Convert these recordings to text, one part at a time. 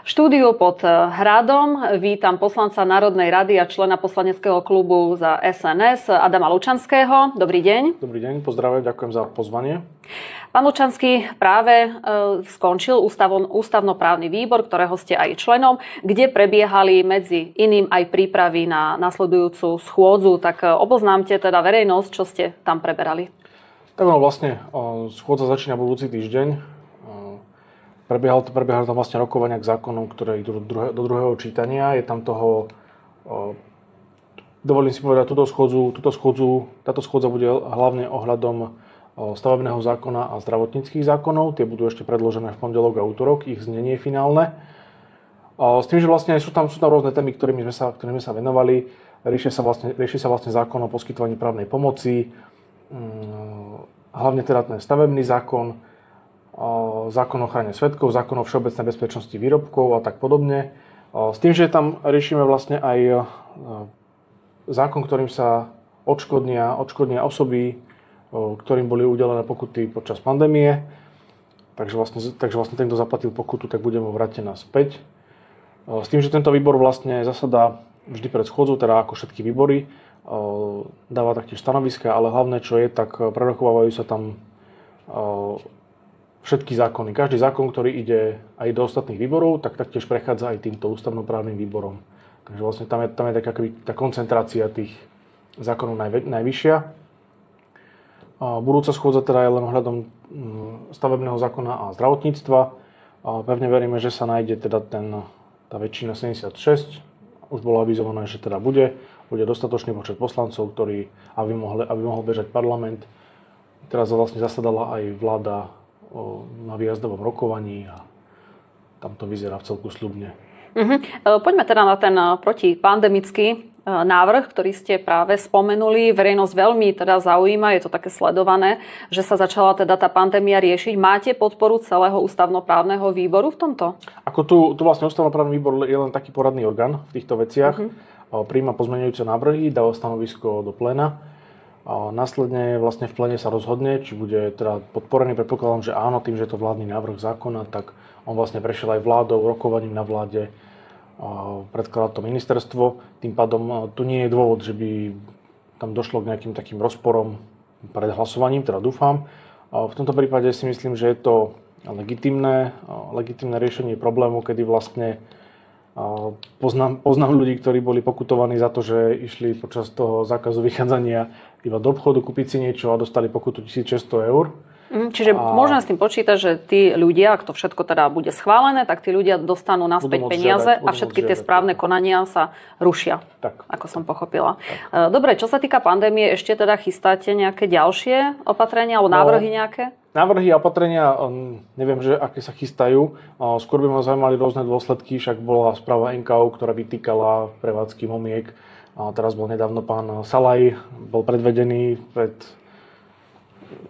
V štúdiu pod Hradom vítam poslanca Národnej rady a člena poslaneckého klubu za SNS Adama Lučanského. Dobrý deň. Dobrý deň, pozdravujem, ďakujem za pozvanie. Pán Lučanský, práve skončil ústavnoprávny výbor, ktorého ste aj členom, kde prebiehali medzi iným aj prípravy na nasledujúcu schôdzu. Tak oboznámte teda verejnosť, čo ste tam preberali. Tak vlastne schôdza začína budúci týždeň. Prebiehalo tam vlastne rokovania k zákonom, ktoré idú do druhého čítania. Je tam toho, dovolím si povedať, táto schôdza bude hlavne ohľadom stavebného zákona a zdravotníckych zákonov. Tie budú ešte predložené v pondelok a útorok, ich znenie je finálne. S tým, že vlastne sú tam rôzne témy, ktorými sme sa venovali. Rieši sa vlastne zákon o poskytovaní právnej pomoci, hlavne teda ten stavebný zákon, zákon o ochrane svedkov, zákon o všeobecnej bezpečnosti výrobkov a tak podobne. S tým, že tam riešime vlastne aj zákon, ktorým sa odškodnia osoby, ktorým boli udelené pokuty počas pandémie. Takže vlastne ten, kto zaplatil pokutu, tak bude mu vrátená späť. S tým, že tento výbor vlastne zasadá vždy pred schôdzou, teda ako všetky výbory, dáva taktiež stanoviska, ale hlavné, čo je, tak prerokovávajú sa tam všetky zákony. Každý zákon, ktorý ide aj do ostatných výborov, tak taktiež prechádza aj týmto ústavnoprávnym výborom. Takže vlastne tam je tá koncentrácia tých zákonov najvyššia. Budúca schôdza teda je len ohľadom stavebného zákona a zdravotníctva. Pevne veríme, že sa nájde teda tá väčšina 76. Už bolo avizované, že teda bude dostatočný počet poslancov, aby mohol bežať parlament. Teraz vlastne zasadala aj vláda na výjazdovom rokovaní a tam to vyzerá v celku sľubne. Poďme teda na ten protipandemický návrh, ktorý ste práve spomenuli. Verejnosť veľmi teda zaujíma, je to také sledované, že sa začala teda tá pandémia riešiť. Máte podporu celého ústavnoprávneho výboru v tomto? Ako tu vlastne ústavnoprávny výbor je len taký poradný orgán v týchto veciach. Prijíma pozmeňujúce návrhy, dáva stanovisko do pléna. A následne vlastne v plene sa rozhodne, či bude teda podporený. Predpokladám, že áno, tým, že je to vládny návrh zákona, tak on vlastne prešiel aj vládou, rokovaním na vláde, predkladá to ministerstvo. Tým pádom tu nie je dôvod, že by tam došlo k nejakým takým rozporom pred hlasovaním, teda dúfam. V tomto prípade si myslím, že je to legitímne riešenie problému, kedy vlastne poznám ľudí, ktorí boli pokutovaní za to, že išli počas toho zákazu vychádzania iba do obchodu kúpiť si niečo a dostali pokutu 1600 eur. Čiže môžeme s tým počítať, že tí ľudia, ak to všetko teda bude schválené, tak tí ľudia dostanú naspäť peniaze a všetky tie správne konania sa rušia, tak, ako som pochopila. Tak. Dobre, čo sa týka pandémie, ešte teda chystáte nejaké ďalšie opatrenia alebo návrhy nejaké? Návrhy a opatrenia, neviem, že aké sa chystajú. Skôr by ma zaujímali rôzne dôsledky, však bola správa NKÚ, ktorá vytýkala prevádzky momiek. Teraz bol nedávno pán Salaj, bol predvedený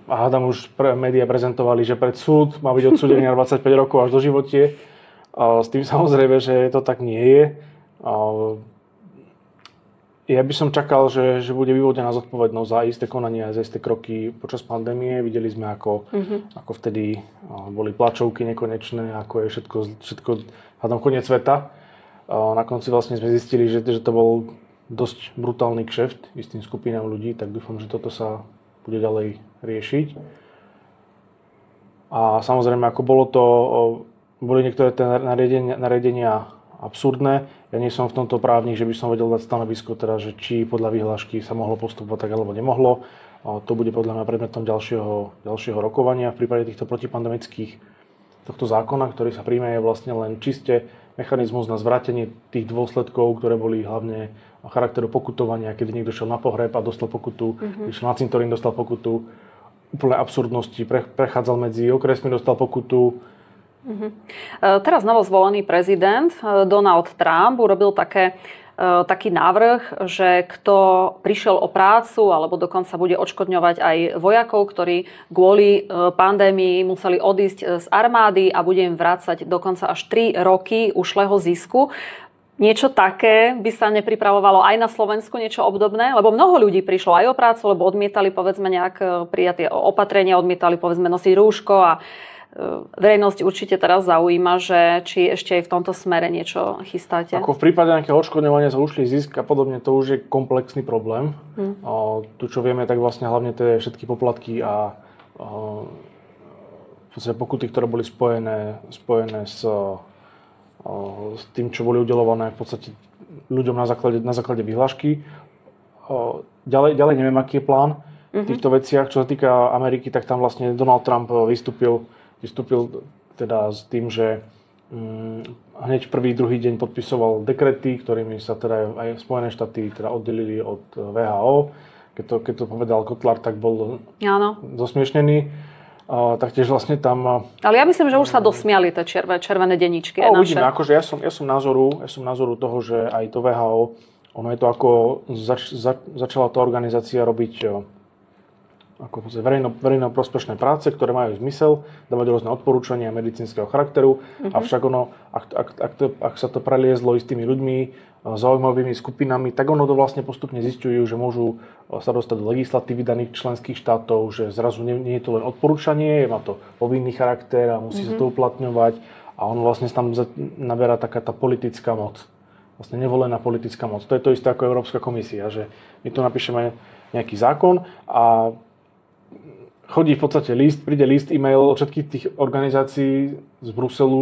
a hádam už médiá prezentovali, že pred súd má byť odsúdený na 25 rokov až do životie. S tým samozrejme, že to tak nie je. Ja by som čakal, že bude vyvodená zodpovednosť za isté konania, za isté kroky počas pandémie. Videli sme, ako vtedy boli tlačovky nekonečné, ako je všetko hádam koniec sveta. Na konci vlastne sme zistili, že to bol dosť brutálny kšeft istým skupinám ľudí, tak dúfam, že toto sa bude ďalej riešiť. A samozrejme, ako boli niektoré tie nariadenia absurdné. Ja nie som v tomto právnik, že by som vedel dať stanovisko, teda, že či podľa vyhlášky sa mohlo postupovať tak, alebo nemohlo. To bude podľa mňa predmetom ďalšieho rokovania. V prípade týchto protipandemických tohto zákona, ktorý sa príjme, je vlastne len čiste mechanizmus na zvrátenie tých dôsledkov, ktoré boli hlavne charakteru pokutovania, kedy niekto šiel na pohreb a dostal pokutu, išiel na cintorín, dostal pokutu, úplne absurdnosti, prechádzal medzi okresmi, dostal pokutu. Teraz novozvolený prezident Donald Trump urobil taký návrh, že kto prišiel o prácu alebo dokonca bude odškodňovať aj vojakov, ktorí kvôli pandémii museli odísť z armády a bude im vrácať dokonca až 3 roky ušlého zisku. Niečo také by sa nepripravovalo aj na Slovensku, niečo obdobné? Lebo mnoho ľudí prišlo aj o prácu, lebo odmietali povedzme nejak prijatie opatrenia, odmietali povedzme nosiť rúško a verejnosť určite teraz zaujíma, že či ešte aj v tomto smere niečo chystáte. Ako v prípade nejakého odškodňovania za ušlý zisk a podobne, to už je komplexný problém. Tu, čo vieme, tak vlastne hlavne tie všetky poplatky a v podstate pokuty, ktoré boli spojené s tým, čo boli udeľované v podstate ľuďom na základe vyhlášky. Ďalej neviem, aký je plán v týchto veciach. Čo sa týka Ameriky, tak tam vlastne Donald Trump vystúpil teda s tým, že hneď prvý, druhý deň podpisoval dekrety, ktorými sa teda aj Spojené štáty teda oddelili od WHO. Keď to povedal Kotlár, tak bol zosmiešnený. Taktiež vlastne tam... Ale ja myslím, že už sa dosmiali tie červené denníčky. Uvidíme, akože ja som názoru toho, že aj to WHO, ono je to ako začala tá organizácia robiť ako verejno prospešné práce, ktoré majú zmysel, dávať rôzne odporúčania medicínskeho charakteru. Avšak ak sa to preliezlo istými ľuďmi, zaujímavými skupinami, tak ono to vlastne postupne zisťujú, že môžu sa dostať do legislatívy daných členských štátov, že zrazu nie je to len odporúčanie, má to povinný charakter a musí sa to uplatňovať a ono vlastne tam naberá taká tá politická moc. Vlastne nevolená politická moc. To je to isté ako Európska komisia, že my tu napíšeme nejaký zákon a chodí v podstate príde list, e-mail od všetkých tých organizácií z Bruselu,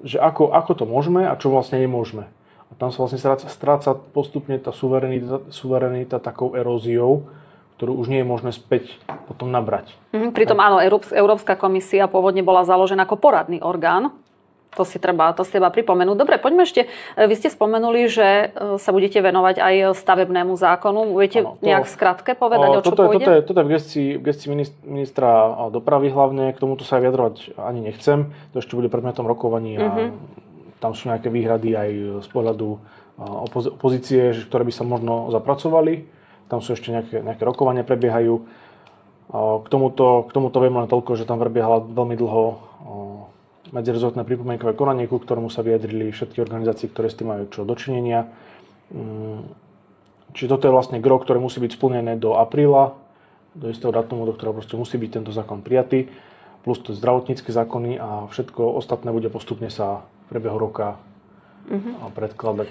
že ako to môžeme a čo vlastne nemôžeme. A tam sa vlastne stráca postupne tá suverenita takou eróziou, ktorú už nie je možné späť potom nabrať. Pritom áno, Európska komisia pôvodne bola založená ako poradný orgán. To si treba pripomenúť. Dobre, poďme ešte. Vy ste spomenuli, že sa budete venovať aj stavebnému zákonu. Budete nejak v skratke povedať, o čo pôjde? Toto je v gestii ministra dopravy hlavne. K tomuto sa aj vyjadrovať ani nechcem. To ešte bude predmetom rokovaní a tam sú nejaké výhrady aj z pohľadu opozície, ktoré by sa možno zapracovali. Tam sú ešte nejaké rokovania prebiehajú. K tomuto viem len toľko, že tam prebiehala veľmi dlho medzirezortné pripomienkové konanie, ku ktorému sa vyjadrili všetky organizácie, ktoré s tým majú čo dočinenia. Čiže toto je vlastne gro, ktoré musí byť splnené do apríla, do istého datumu, do ktorého proste musí byť tento zákon prijatý, plus to zdravotnícke zákony a všetko ostatné bude postupne sa v priebehu roka predkladať,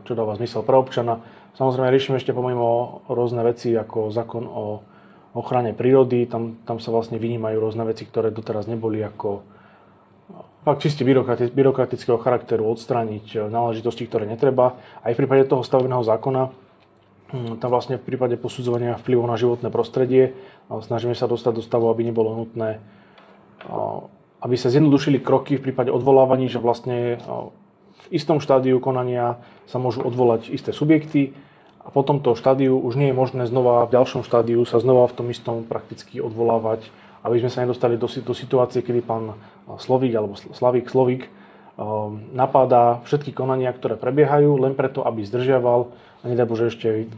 čo dáva zmysel pre občana. Samozrejme riešime ešte pomimo rôzne veci ako zákon o ochrane prírody, tam sa vlastne vynímajú rôzne veci, ktoré doteraz neboli ako fakt čiste byrokratického charakteru, odstrániť náležitosti, ktoré netreba. Aj v prípade toho stavebného zákona, tam vlastne v prípade posudzovania vplyvu na životné prostredie snažíme sa dostať do stavu, aby nebolo nutné, aby sa zjednodušili kroky v prípade odvolávaní, že vlastne v istom štádiu konania sa môžu odvolať isté subjekty a po tomto štádiu už nie je možné znova v ďalšom štádiu sa znova v tom istom prakticky odvolávať, aby sme sa nedostali do situácie, kedy pán Slovík alebo Slovík napádá všetky konania, ktoré prebiehajú, len preto, aby zdržiaval a nedaj Bože ešte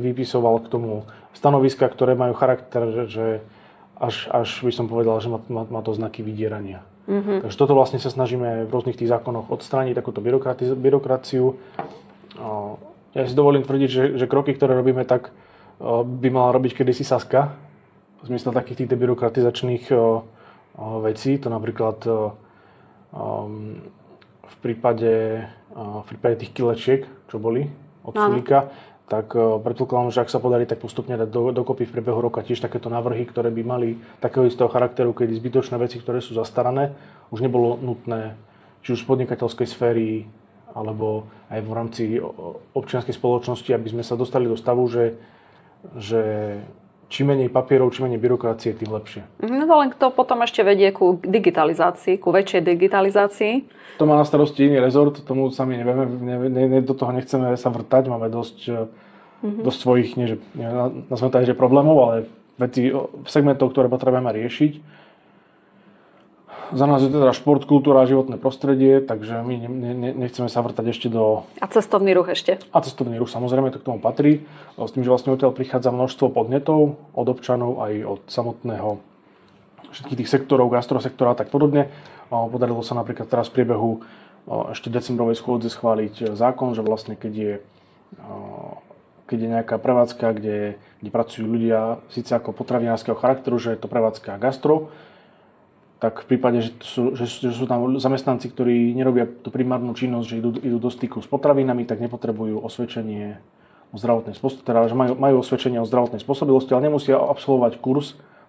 vypisoval k tomu stanoviska, ktoré majú charakter, že až by som povedal, že má to znaky vydierania. Takže toto vlastne sa snažíme v rôznych tých zákonoch odstrániť, takúto byrokraciu. Ja si dovolím tvrdiť, že kroky, ktoré robíme, tak by mala robiť kedysi Saska. V zmysle takých tých debyrokratizačných vecí. To napríklad v prípade tých kilečiek, čo boli od Sulíka, tak predpokladám, že ak sa podarí, tak postupne dať dokopy v priebehu roka tiež takéto návrhy, ktoré by mali takého istého charakteru, kedy zbytočné veci, ktoré sú zastarané, už nebolo nutné, či už z podnikateľskej sféry, alebo aj v rámci občianskej spoločnosti, aby sme sa dostali do stavu, že čím menej papierov, čím menej byrokracie, tým lepšie. No len to potom ešte vedie ku digitalizácii, ku väčšej digitalizácii. To má na starosti iný rezort, tomu sami nevieme, do toho nechceme sa vrtať, máme dosť svojich, nazveme to aj, že problémov, ale veci, segmentov, ktoré potrebujeme riešiť. Za nás je teda šport, kultúra a životné prostredie, takže my nechceme sa vrtať ešte do... A cestovný ruch ešte. A cestovný ruch, samozrejme, to k tomu patrí. S tým, že vlastne odtiaľ prichádza množstvo podnetov od občanov aj od samotného všetkých tých sektorov, gastrosektora a tak podobne. Podarilo sa napríklad teraz v priebehu ešte decembrovej schôdze schváliť zákon, že vlastne keď je keď je nejaká prevádzka, kde pracujú ľudia síce ako potravinárskeho charakteru, že je to prevádzka gastro, tak v prípade, že sú tam zamestnanci, ktorí nerobia tú primárnu činnosť, že idú do styku s potravinami, tak nepotrebujú osvedčenie o zdravotnej spôsobilosti, teda že majú osvedčenie o zdravotnej spôsobilosti, ale nemusia absolvovať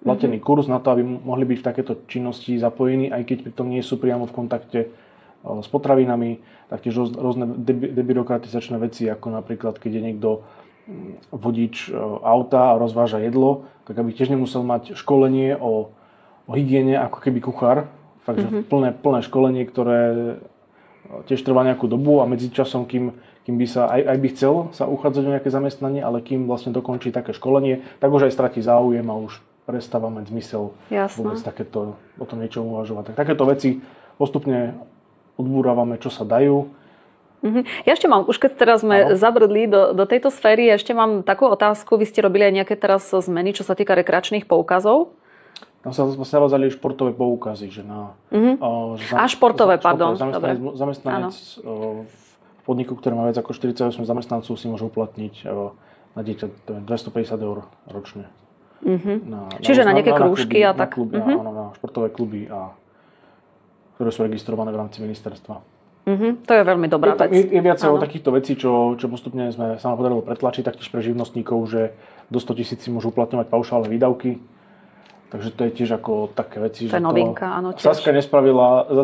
platený kurz na to, aby mohli byť v takéto činnosti zapojení, aj keď pritom nie sú priamo v kontakte s potravinami, taktiež rôzne debyrokratizačné veci, ako napríklad, keď je niekto vodič auta a rozváža jedlo, tak aby tiež nemusel mať školenie o hygiene ako keby kuchár. Fakt, že plné školenie, ktoré tiež trvá nejakú dobu a medzi časom, kým by sa aj by chcel sa uchádzať o nejaké zamestnanie, ale kým vlastne dokončí také školenie, tak už aj stratí záujem a už prestáva mať zmysel vôbec takéto, o tom niečo uvažovať. Tak takéto veci postupne odbúravame, čo sa dajú. Ja ešte mám, už keď teraz sme zabrdli do tejto sféry, ešte mám takú otázku. Vy ste robili aj nejaké teraz zmeny, čo sa týka rekreačných poukazov? Tam sa vlastne rozali športové poukazy. Že športové, pardon. Zamestnanec v podniku, ktorý má viac ako 48 zamestnancov, si môže uplatniť na dieťa 250 € ročne. Čiže na nejaké krúžky a tak? Áno, na športové kluby, ktoré sú registrované v rámci ministerstva. To je veľmi dobrá vec. Je viacero takýchto vecí, čo postupne sa nám podarilo pretlačiť, taktiež pre živnostníkov, že do 100 000 si môžu uplatňovať paušálne výdavky. Takže to je tiež ako také veci, to je novinka, áno, tiež. Saska nespravila za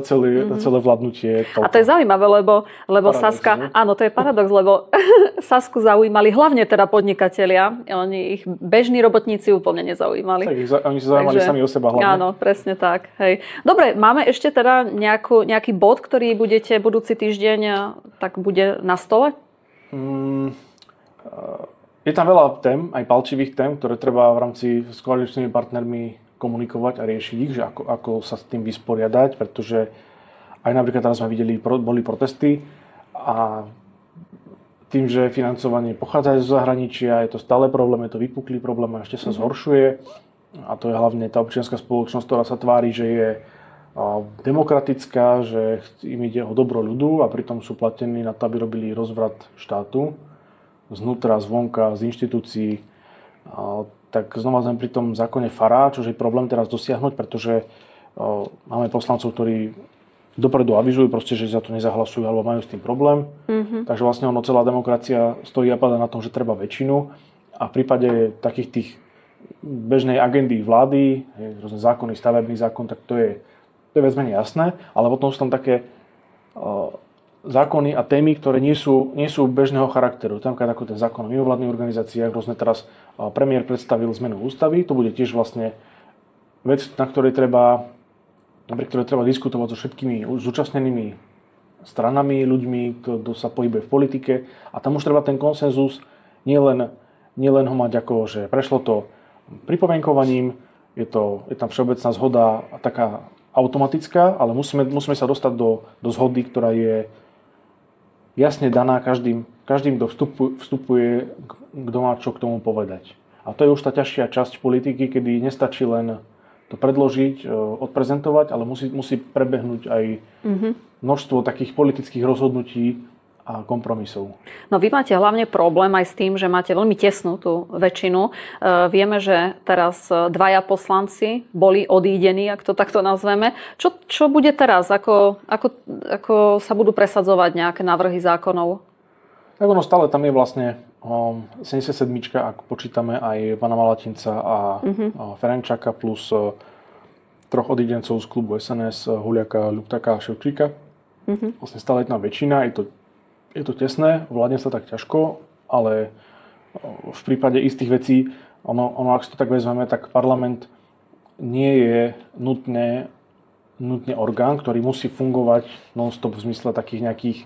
celé vládnutie. A to je zaujímavé, lebo paradox, Saska, áno, to je paradox, lebo Sasku zaujímali hlavne teda podnikatelia, oni ich bežní robotníci úplne nezaujímali. Tak oni sa zaujímali sami o seba hlavne. Áno, presne tak. Hej. Dobre, máme ešte teda nejaký bod, ktorý budete budúci týždeň, tak bude na stole? Je tam veľa tém, aj palčivých tém, ktoré treba v rámci s koaličnými partnermi komunikovať a riešiť ich, že ako sa s tým vysporiadať, pretože aj napríklad teraz sme videli, boli protesty a tým, že financovanie pochádza zo zahraničia, je to stále problém, je to vypuklý problém a ešte sa zhoršuje. A to je hlavne tá občianska spoločnosť, ktorá sa tvári, že je demokratická, že im ide o dobro ľudu a pritom sú platení na to, aby robili rozvrat štátu znútra, zvonka, z inštitúcií. Tak znova sme pri tom zákone FARA, čo je problém teraz dosiahnuť, pretože máme poslancov, ktorí dopredu avizujú, proste, že za to nezahlasujú alebo majú s tým problém. Takže vlastne celá demokracia stojí a padá na tom, že treba väčšinu. A v prípade takých tých bežnej agendy vlády, rôzne zákony, stavebný zákon, tak to je viac menej jasné, ale potom sú tam také zákony a témy, ktoré nie sú bežného charakteru. Tam ako ten zákon o mimovládnych organizáciách, rôzne teraz premiér predstavil zmenu ústavy, to bude tiež vlastne vec, pri ktorej treba diskutovať so všetkými zúčastnenými stranami, ľuďmi, kto sa pohybuje v politike a tam už treba ten konsenzus nielen ho mať ako, že prešlo to pripomienkovaním, je tam všeobecná zhoda taká automatická, ale musíme sa dostať do zhody, ktorá je jasne daná každým, kto vstupuje, kto má čo k tomu povedať. A to je už tá ťažšia časť politiky, kedy nestačí len to predložiť, odprezentovať, ale musí prebehnúť aj množstvo takých politických rozhodnutí a kompromisov. No vy máte hlavne problém aj s tým, že máte veľmi tesnú tú väčšinu. Vieme, že teraz 2 poslanci boli odídení, ak to takto nazveme. Čo bude teraz? Ako sa budú presadzovať nejaké návrhy zákonov? Tak ono stále tam je vlastne 77, ak počítame aj pána Malatinca a Ferenčaka plus 3 odídencov z klubu SNS, Huliaka, Ľuptaka a Ševčíka. Vlastne stále je tam väčšina, je to tesné, vládne sa tak ťažko, ale v prípade istých vecí, ak si to tak vezmeme, tak parlament nie je nutne orgán, ktorý musí fungovať non-stop v zmysle takých nejakých,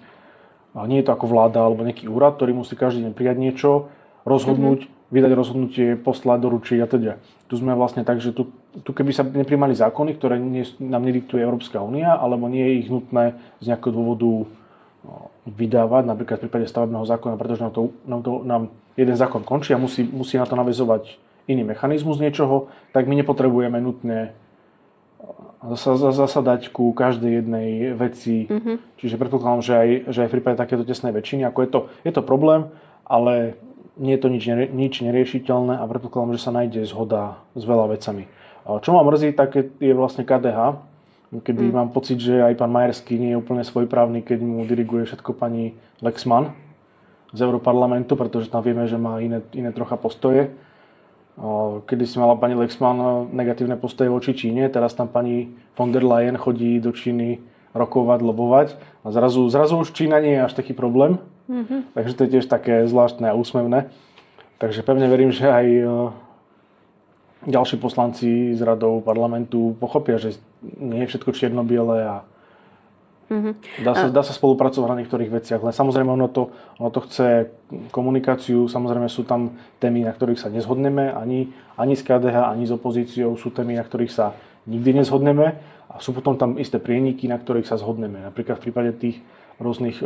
nie je to ako vláda alebo nejaký úrad, ktorý musí každý deň prijať niečo, rozhodnúť, vydať rozhodnutie, poslať, doručiť a teda. Tu sme vlastne tak, že tu keby sa neprimali zákony, ktoré nám nediktuje Európska únia, alebo nie je ich nutné z nejakého dôvodu vydávať, napríklad v prípade stavebného zákona, pretože nám jeden zákon končí a musí na to naväzovať iný mechanizmus niečoho, tak my nepotrebujeme nutne zasadať ku každej jednej veci. Čiže predpokladám, že aj v prípade takéto tesnej väčšiny, ako je to problém, ale nie je to nič neriešiteľné a predpokladám, že sa nájde zhoda s veľa vecami. Čo ma mrzí, tak je vlastne KDH, kedy mám pocit, že aj pán Majerský nie je úplne svojprávny, keď mu diriguje všetko pani Lexman z Europarlamentu, pretože tam vieme, že má iné trocha postoje. Kedy si mala pani Lexman negatívne postoje voči Číne, teraz tam pani von der Leyen chodí do Číny rokovať, lobovať a zrazu už Čína nie je až taký problém. Takže to je tiež také zvláštne a úsmevné. Takže pevne verím, že aj ďalší poslanci z radov parlamentu pochopia, že nie je všetko čierno-biele a dá sa spolupracovať na niektorých veciach. Len samozrejme ono to chce komunikáciu, samozrejme sú tam témy, na ktorých sa nezhodneme, ani s KDH, ani s opozíciou, sú témy, na ktorých sa nikdy nezhodneme a sú potom tam isté prieniky, na ktorých sa zhodneme. Napríklad v prípade tých rôznych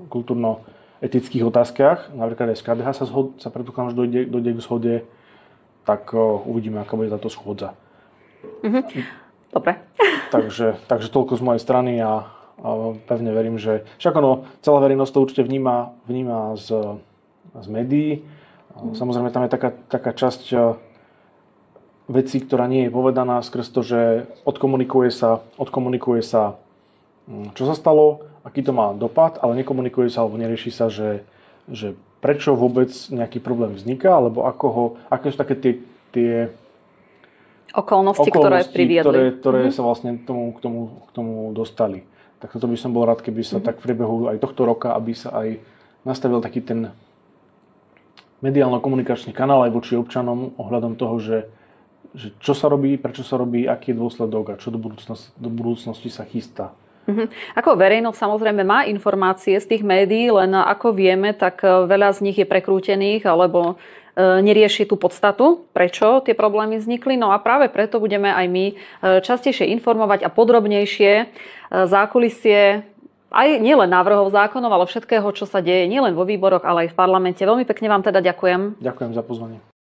kultúrno-etických otázkach, napríklad aj z KDH sa predpokladám, že dojde k zhode, tak uvidíme, aká bude táto schôdza. Dobre. Takže toľko z mojej strany a pevne verím, že však celá verejnosť to určite vníma z médií. Samozrejme, tam je taká časť vecí, ktorá nie je povedaná skrz to, že odkomunikuje sa, čo sa stalo, aký to má dopad, ale nekomunikuje sa alebo nerieši sa, že prečo vôbec nejaký problém vzniká, alebo aké sú také tie okolnosti, ktoré priviedli. Ktoré sa vlastne k tomu dostali. Tak toto by som bol rád, keby sa tak v priebehu aj tohto roka, aby sa aj nastavil taký ten mediálno-komunikačný kanál aj voči občanom ohľadom toho, že čo sa robí, prečo sa robí, aký je dôsledok a čo do budúcnosti sa chystá. Ako verejnosť samozrejme má informácie z tých médií, len ako vieme, tak veľa z nich je prekrútených alebo nerieši tú podstatu, prečo tie problémy vznikli. No a práve preto budeme aj my častejšie informovať a podrobnejšie zákulisie aj nielen návrhov zákonov, ale všetkého, čo sa deje nielen vo výboroch, ale aj v parlamente. Veľmi pekne vám teda ďakujem. Ďakujem za pozvanie.